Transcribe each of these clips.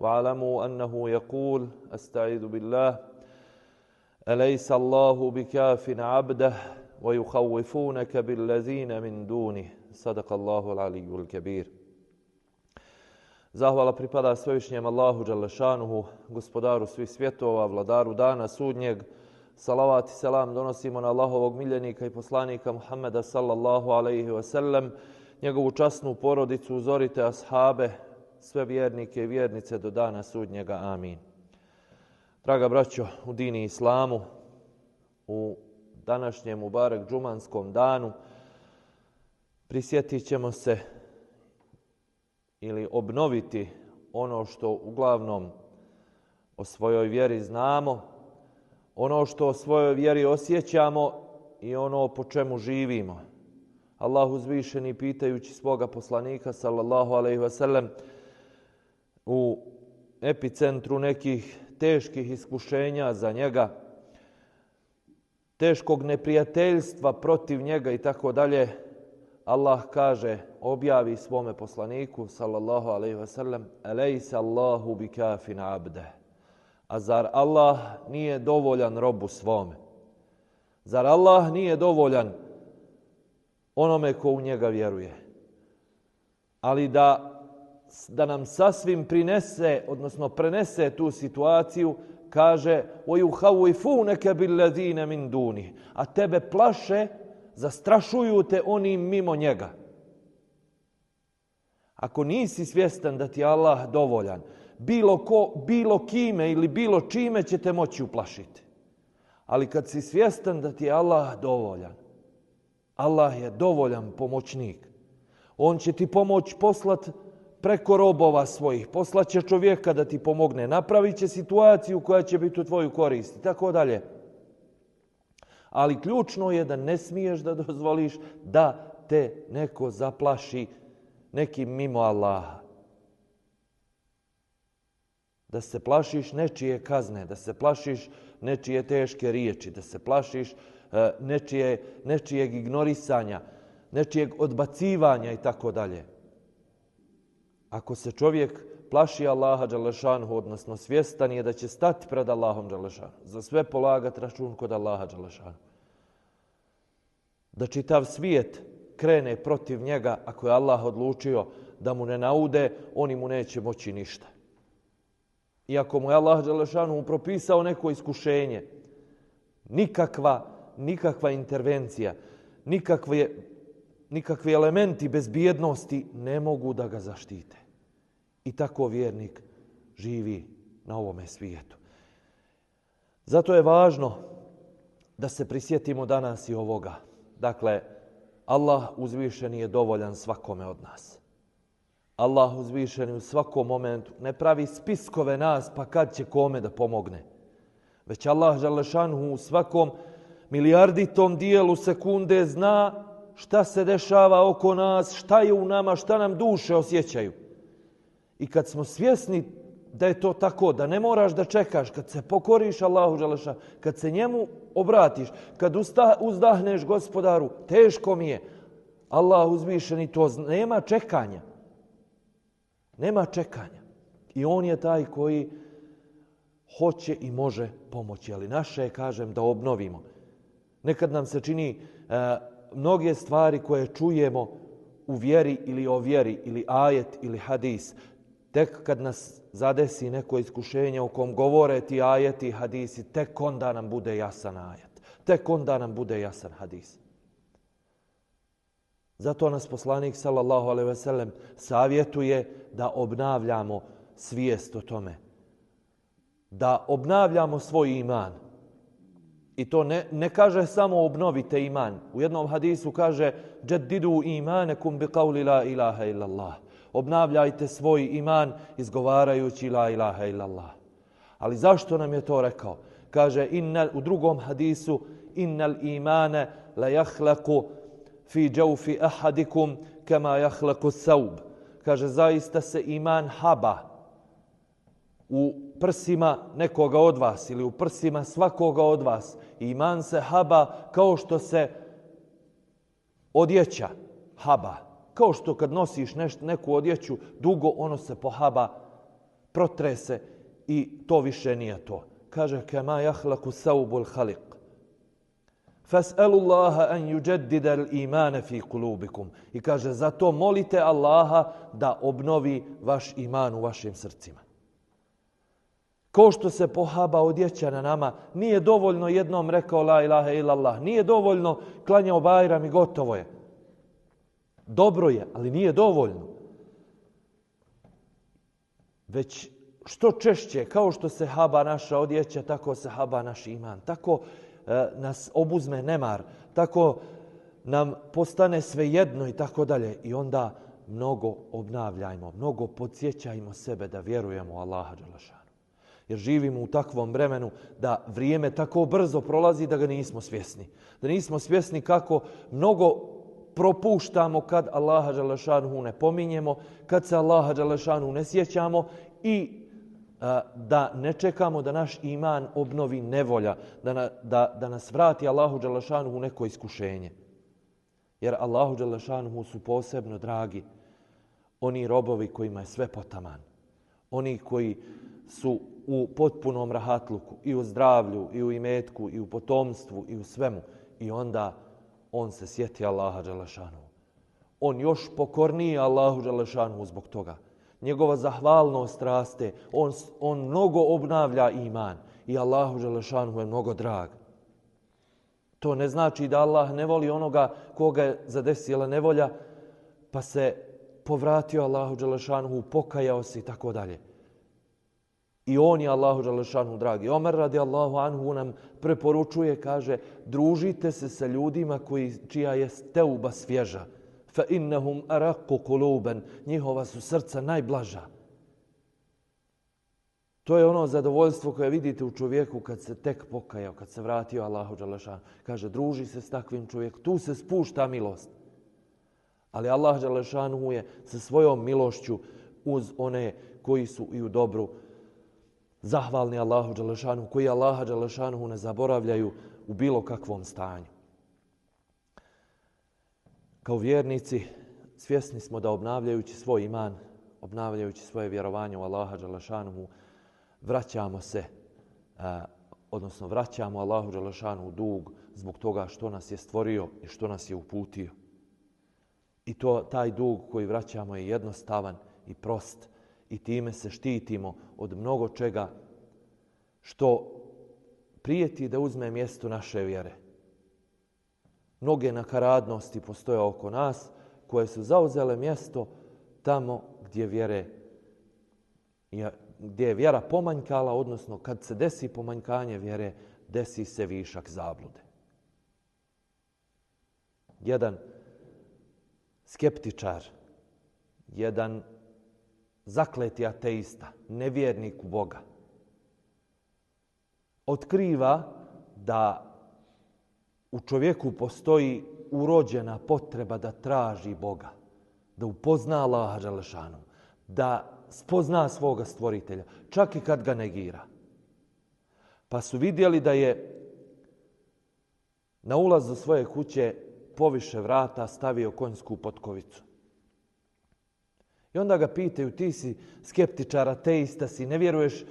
واعلموا أنه يقول استعيذ بالله أليس الله بكاف عبده ويخوفونك بالذين من دونه صدق الله العلي الكبير. Zahvala pripada svevišnjem Allahu dželešanuhu, gospodaru svih svjetova, vladaru dana sudnjeg. Salavat i selam donosimo na Allahovog miljenika i poslanika Muhammeda sallallahu alaihi wa sallam, njegovu časnu porodicu, uzorite ashabe, sve vjernike i vjernice do dana sudnjega. Amin. Draga braćo u dini islamu, u današnjem Mubarek džumanskom danu prisjetit ćemo se ili obnoviti ono što uglavnom o svojoj vjeri znamo, ono što o svojoj vjeri osjećamo i ono po čemu živimo. Allah uzvišeni pitajući svoga poslanika sallallahu alejhi ve sellem u epicentru nekih teških iskušenja za njega, teškog neprijateljstva protiv njega i tako dalje, Allah kaže, objavi svome poslaniku sallallahu alejhi ve sellem: "Elejsa Allahu bikafin abde." A zar Allah nije dovoljan robu svome? Zar Allah nije dovoljan onome ko u njega vjeruje? Ali da nam sasvim prinese, odnosno prenese tu situaciju, kaže: "وَيُخَوِّفُونَكَ بِالَّذِينَ مِنْ دُونِهِ." A tebe plaše, zastrašuju te onim mimo njega. Ako nisi svjestan da ti je Allah dovoljan, bilo ko, bilo kime ili bilo čime će te moći uplašiti. Ali kad si svjestan da ti je Allah dovoljan, Allah je dovoljan pomoćnik. On će ti pomoć poslat preko robova svojih, poslat će čovjeka da ti pomogne, napravit će situaciju koja će biti u tvoju korist i tako dalje. Ali ključno je da ne smiješ da dozvoliš da te neko zaplaši nekim mimo Allaha. Da se plašiš nečije kazne, da se plašiš nečije teške riječi, da se plašiš nečijeg ignorisanja, nečijeg odbacivanja i tako dalje. Ako se čovjek plaši Allaha dželešanuhu, odnosno svjestan je da će stati pred Allahom dželešanuhu, za sve polagati račun kod Allaha dželešanuhu, da čitav svijet krene protiv njega, ako je Allah odlučio da mu ne naude, oni mu neće moći ništa. Iako mu je Allah dželešanuhu propisao neko iskušenje, nikakva intervencija, nikakvi elementi bezbjednosti ne mogu da ga zaštite. I tako vjernik živi na ovome svijetu. Zato je važno da se prisjetimo danas i ovoga. Dakle, Allah uzvišeni je dovoljan svakome od nas. Allah uzvišeni u svakom momentu ne pravi spiskove nas pa kad će kome da pomogne. Već Allah dželešanuhu u svakom milijarditom dijelu sekunde zna šta se dešava oko nas, šta je u nama, šta nam duše osjećaju. I kad smo svjesni da je to tako, da ne moraš da čekaš, kad se pokoriš Allahu dželešanuhu, kad se njemu obratiš, kad uzdahneš Gospodaru, teško mi je, Allah uzvišeni to nema čekanja. Nema čekanja. I on je taj koji hoće i može pomoći. Ali naše je, kažem, da obnovimo. Nekad nam se čini mnoge stvari koje čujemo u vjeri ili o vjeri, ili ajet ili hadis. Tek kad nas zadesi neko iskušenje u kom govore ti ajeti i hadisi, tek onda nam bude jasan ajet. Tek onda nam bude jasan hadis. Zato nas poslanik sallallahu alejhi ve sellem savjetuje da obnavljamo svijest o tome. Da obnavljamo svoj iman. I to ne kaže samo obnovite iman. U jednom hadisu kaže: "Jaddidu imanekum bi qawli la ilaha illallah." Obnavljajte svoj iman izgovarajući la ilaha illallah. Ali zašto nam je to rekao? Kaže u drugom hadisu: "Innal imane la yahlaqu fi jawfi ahadikum kama yahlaqu thawb." Kaže, zaista se iman haba u prsima nekoga od vas ili u prsima svakoga od vas. Iman se haba kao što se odjeća haba. Kao što kad nosiš neku odjeću dugo, ono se pohaba protrese i to više nije to. Kaže, kama jahlaku saubul halik. Fas'alu Allaha an yujaddida al-imana fi kulubikum. I kaže, zato molite Allaha da obnovi vaš iman u vašim srcima. Ko što se pohaba odjeća na nama, nije dovoljno jednom rekao la ilaha illallah, nije dovoljno klanjao Bajram i gotovo je. Dobro je, ali nije dovoljno. Već što češće, kao što se haba naša odjeća, tako se haba naš iman. Tako nas obuzme nemar, tako nam postane svejedno i tako dalje. I onda mnogo obnavljajmo, mnogo podsjećajmo sebe da vjerujemo u Allaha dželešanu. Jer živimo u takvom vremenu da vrijeme tako brzo prolazi da ga nismo svjesni. Da nismo svjesni kako mnogo propuštamo kad Allaha dželešanu ne pominjemo, kad se Allaha dželešanu ne sjećamo i da ne čekamo da naš iman obnovi nevolja, da nas vrati Allahu dželešanu u neko iskušenje. Jer Allahu dželešanu su posebno dragi oni robovi kojima je sve potaman. Oni koji su u potpunom rahatluku i u zdravlju, i u imetku, i u potomstvu, i u svemu. I onda on se sjeti Allaha dželešanu. On još pokorniji Allahu dželešanu zbog toga. Njegova zahvalnost raste. On mnogo obnavlja iman. I Allahu dželešanu je mnogo drag. To ne znači da Allah ne voli onoga koga je zadesila nevolja, pa se povratio Allahu dželešanu, pokajao se i tako dalje. I on je Allahu dželešanu dragi. Omer radijallahu anhu nam preporučuje, kaže, družite se sa ljudima čija je teuba svježa. Fa innahum araqu quluban, njihova su srca najblaža. To je ono zadovoljstvo koje vidite u čovjeku kad se tek pokajao, kad se vratio Allahu dželešanu. Kaže, druži se s takvim čovjekom, tu se spušta milost. Ali Allah dželešanu je sa svojom milošću uz one koji su i u dobru zahvalni Allahu dželešanu, koji Allaha dželešanu ne zaboravljaju u bilo kakvom stanju. Kao vjernici svjesni smo da obnavljajući svoj iman, obnavljajući svoje vjerovanje u Allaha dželešanu, vraćamo se, odnosno vraćamo Allahu dželešanu dug zbog toga što nas je stvorio i što nas je uputio. I taj dug koji vraćamo je jednostavan i prost. I time se štitimo od mnogo čega što prijeti da uzme mjesto naše vjere. Mnoge nakaradnosti postoje oko nas koje su zauzele mjesto tamo gdje je vjera pomanjkala, odnosno kad se desi pomanjkanje vjere, desi se višak zablude. Jedan skeptičar, jedan zakleti ateista, nevjernik u Boga, otkriva da u čovjeku postoji urođena potreba da traži Boga, da upozna Allaha dželešanu, da spozna svoga stvoritelja, čak i kad ga negira. Pa su vidjeli da je na ulaz do svoje kuće poviše vrata stavio konjsku potkovicu. I onda ga pitaju, ti si skeptičar, ateista si, ne vjeruješ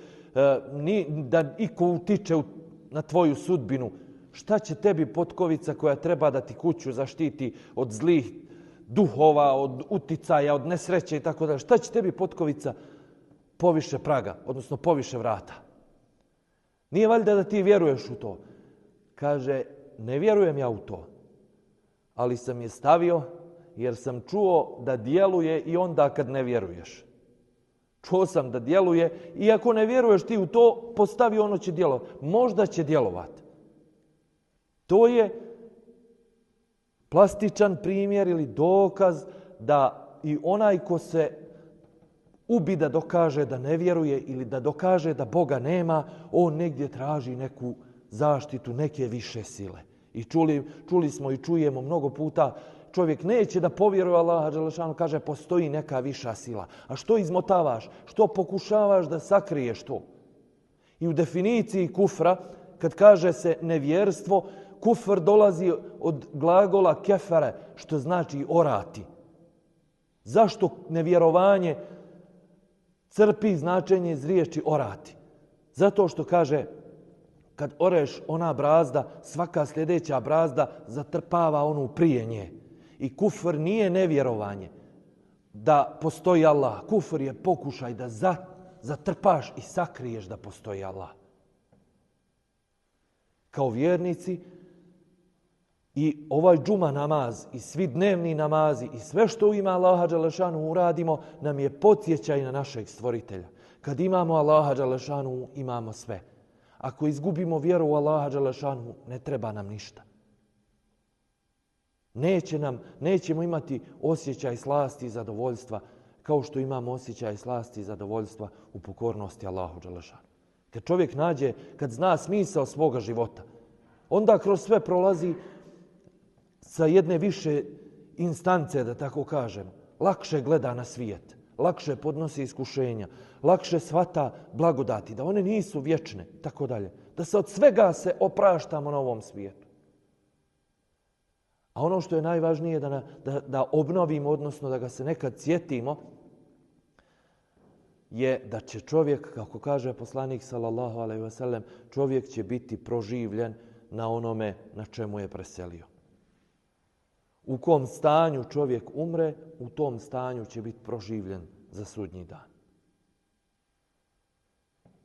da iko utiče na tvoju sudbinu. Šta će tebi potkovica koja treba da ti kuću zaštiti od zlih duhova, od uticaja, od nesreće i tako dalje? Šta će tebi potkovica poviše praga, odnosno poviše vrata? Nije valjda da ti vjeruješ u to? Kaže, ne vjerujem ja u to, ali sam je stavio jer sam čuo da djeluje i onda kad ne vjeruješ. Čuo sam da djeluje i ako ne vjeruješ ti u to, postavi, ono će djelovati. Možda će djelovati. To je plastičan primjer ili dokaz da i onaj ko se ubi da dokaže da ne vjeruje ili da dokaže da Boga nema, on negdje traži neku zaštitu, neke više sile. I čuli smo i čujemo mnogo puta, čovjek neće da povjeruje Allaha dželešanu, kaže postoji neka viša sila. A što izmotavaš? Što pokušavaš da sakriješ to? I u definiciji kufra, kad kaže se nevjerstvo, kufr dolazi od glagola kefere, što znači orati. Zašto nevjerovanje Crpi značenje iz riječi orati. Zato što kaže, kad oreš ona brazda, svaka sljedeća brazda zatrpava onu prije nje. I kufr nije nevjerovanje da postoji Allah. Kufr je pokušaj da zatrpaš i sakriješ da postoji Allah. Kao vjernici i ovaj džuma namaz i svi dnevni namazi i sve što u ime Allaha dželešanu uradimo nam je podsjećaj na našeg stvoritelja. Kad imamo Allaha dželešanu imamo sve. Ako izgubimo vjeru u Allaha dželešanu ne treba nam ništa. Nećemo imati osjećaj slasti i zadovoljstva kao što imamo osjećaj slasti i zadovoljstva u pokornosti Allahu dželešanu. Kad čovjek nađe, kad zna smisao svoga života, onda kroz sve prolazi sa jedne više instance, da tako kažem, lakše gleda na svijet, lakše podnosi iskušenja, lakše shvata blagodati, da one nisu vječne, tako dalje. Da se od svega se opraštamo na ovom svijetu. A ono što je najvažnije da obnovimo, odnosno da ga se nekad sjetimo, je da će čovjek, kako kaže poslanik sallallahu alejhi ve sellem, čovjek će biti proživljen na onome na čemu je preselio. U kom stanju čovjek umre, u tom stanju će biti proživljen za sudnji dan.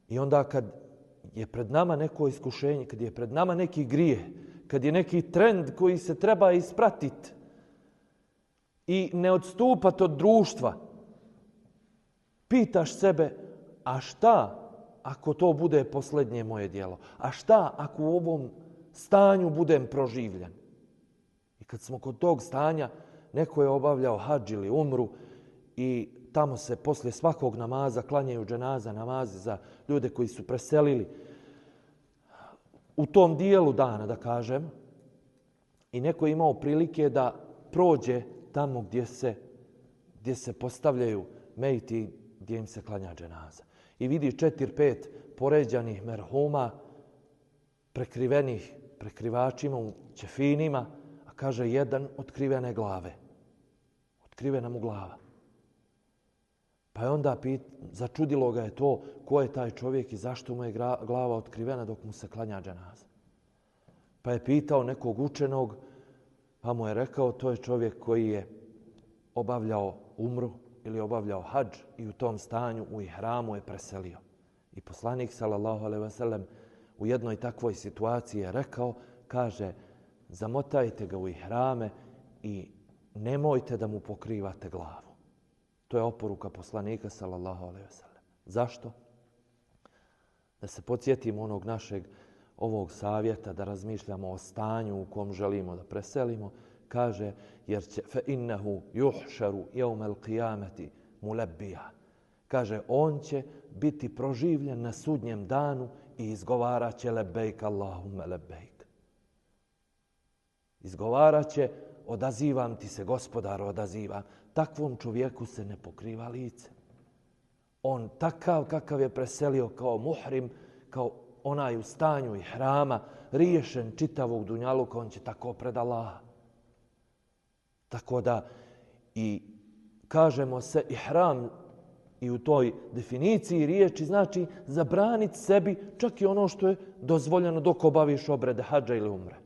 I onda kad je pred nama neko iskušenje, kad je pred nama neki grijeh, kad je neki trend koji se treba ispratiti i ne odstupati od društva, pitaš sebe, a šta ako to bude posljednje moje djelo? A šta ako u ovom stanju budem proživljen? I kad smo kod tog stanja, neko je obavljao hadž ili umru i tamo se poslije svakog namaza klanjaju dženaza, namazi za ljude koji su preselili u tom dijelu dana, da kažem, i neko je imao prilike da prođe tamo gdje se postavljaju mejti, gdje im se klanja dženaza. I vidi 4-5 poređanih merhuma, prekrivenih prekrivačima u ćefinima, a kaže jedan otkrivene glave. Otkrivena mu glava. Pa je onda začudilo ga je to ko je taj čovjek i zašto mu je glava otkrivena dok mu se klanja dženaza. Pa je pitao nekog učenog, pa mu je rekao to je čovjek koji je obavljao umru ili obavljao hadž i u tom stanju u ihramu je preselio. I poslanik sallallahu alejhi ve sellem u jednoj takvoj situaciji je rekao, kaže, zamotajte ga u ihrame i nemojte da mu pokrivate glavu. To je oporuka poslanika sallallahu alejhi ve sellem. Zašto? Da se podsjetimo onog našeg ovog savjeta, da razmišljamo o stanju u kom želimo da preselimo. Kaže, jer će fe innehu yuhšaru yawmal qiyamati mulabbiya. Kaže, on će biti proživljen na sudnjem danu i izgovarat će lebejk Allahumma lebejk. Izgovarat će, odazivam ti se, gospodaru, odazivam. Takvom čovjeku se ne pokriva lice. On takav kakav je preselio kao muhrim, kao onaj u stanju ihrama, riješen čitavog dunjaluka, on će tako pred Allaha. Tako da i kažemo se ihram i u toj definiciji riječi znači zabraniti sebi čak i ono što je dozvoljeno dok obaviš obrede hadža ili umre.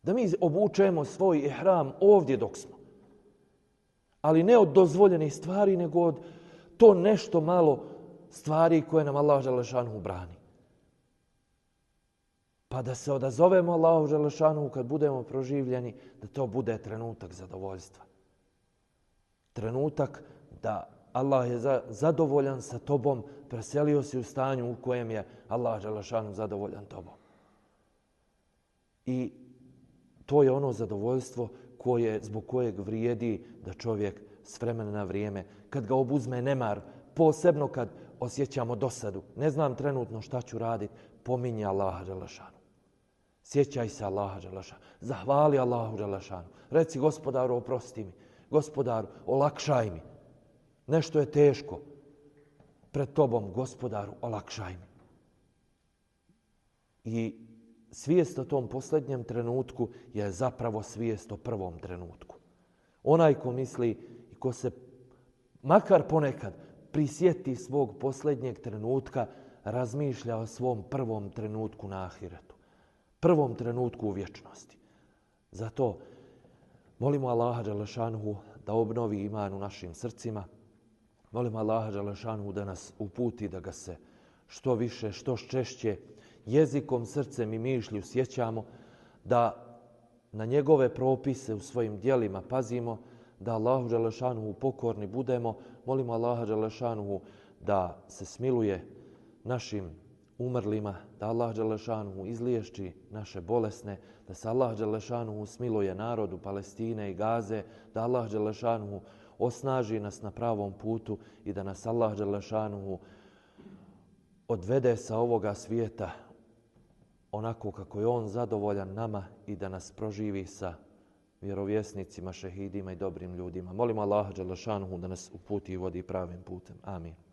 Da mi obučemo svoj ihram ovdje dok smo. Ali ne od dozvoljenih stvari, nego od to nešto malo stvari koje nam Allah dželešanu brani. Pa da se odazovemo Allahu dželešanu kad budemo proživljeni, da to bude trenutak zadovoljstva. Trenutak da Allah je zadovoljan sa tobom, preselio si u stanju u kojem je Allah dželešanu zadovoljan tobom. I to je ono zadovoljstvo zbog kojeg vrijedi da čovjek s vremena na vrijeme, kad ga obuzme nemar, posebno kad osjećamo dosadu, ne znam trenutno šta ću raditi, pominje Allaha dželešanu. Sjećaj se Allaha dželešanu. Zahvali Allahu dželešanu. Reci, gospodaru, oprosti mi. Gospodaru, olakšaj mi. Nešto je teško pred tobom, gospodaru, olakšaj mi. I svijest o tom posljednjem trenutku je zapravo svijest o prvom trenutku. Onaj ko misli i ko se makar ponekad prisjeti svog posljednjeg trenutka, razmišlja o svom prvom trenutku na ahiretu. Prvom trenutku u vječnosti. Zato molimo Allaha dželešanuhu da obnovi iman u našim srcima. Molimo Allaha dželešanuhu da nas uputi da ga se što više, što češće jezikom, srcem i mišlju sjećamo, da na njegove propise u svojim djelima pazimo, da Allahu dželešanuhu pokorni budemo. Molimo Allaha dželešanuhu da se smiluje našim umrlima, da Allah dželešanuhu izliječi naše bolesne, da se Allah dželešanuhu smiluje narodu Palestine i Gaze, da Allah dželešanuhu osnaži nas na pravom putu i da nas Allah dželešanuhu odvede sa ovoga svijeta onako kako je on zadovoljan nama i da nas proživi sa vjerovjesnicima, šehidima i dobrim ljudima. Molimo Allaha dželešanuhu da nas uputi i vodi pravim putem. Amin.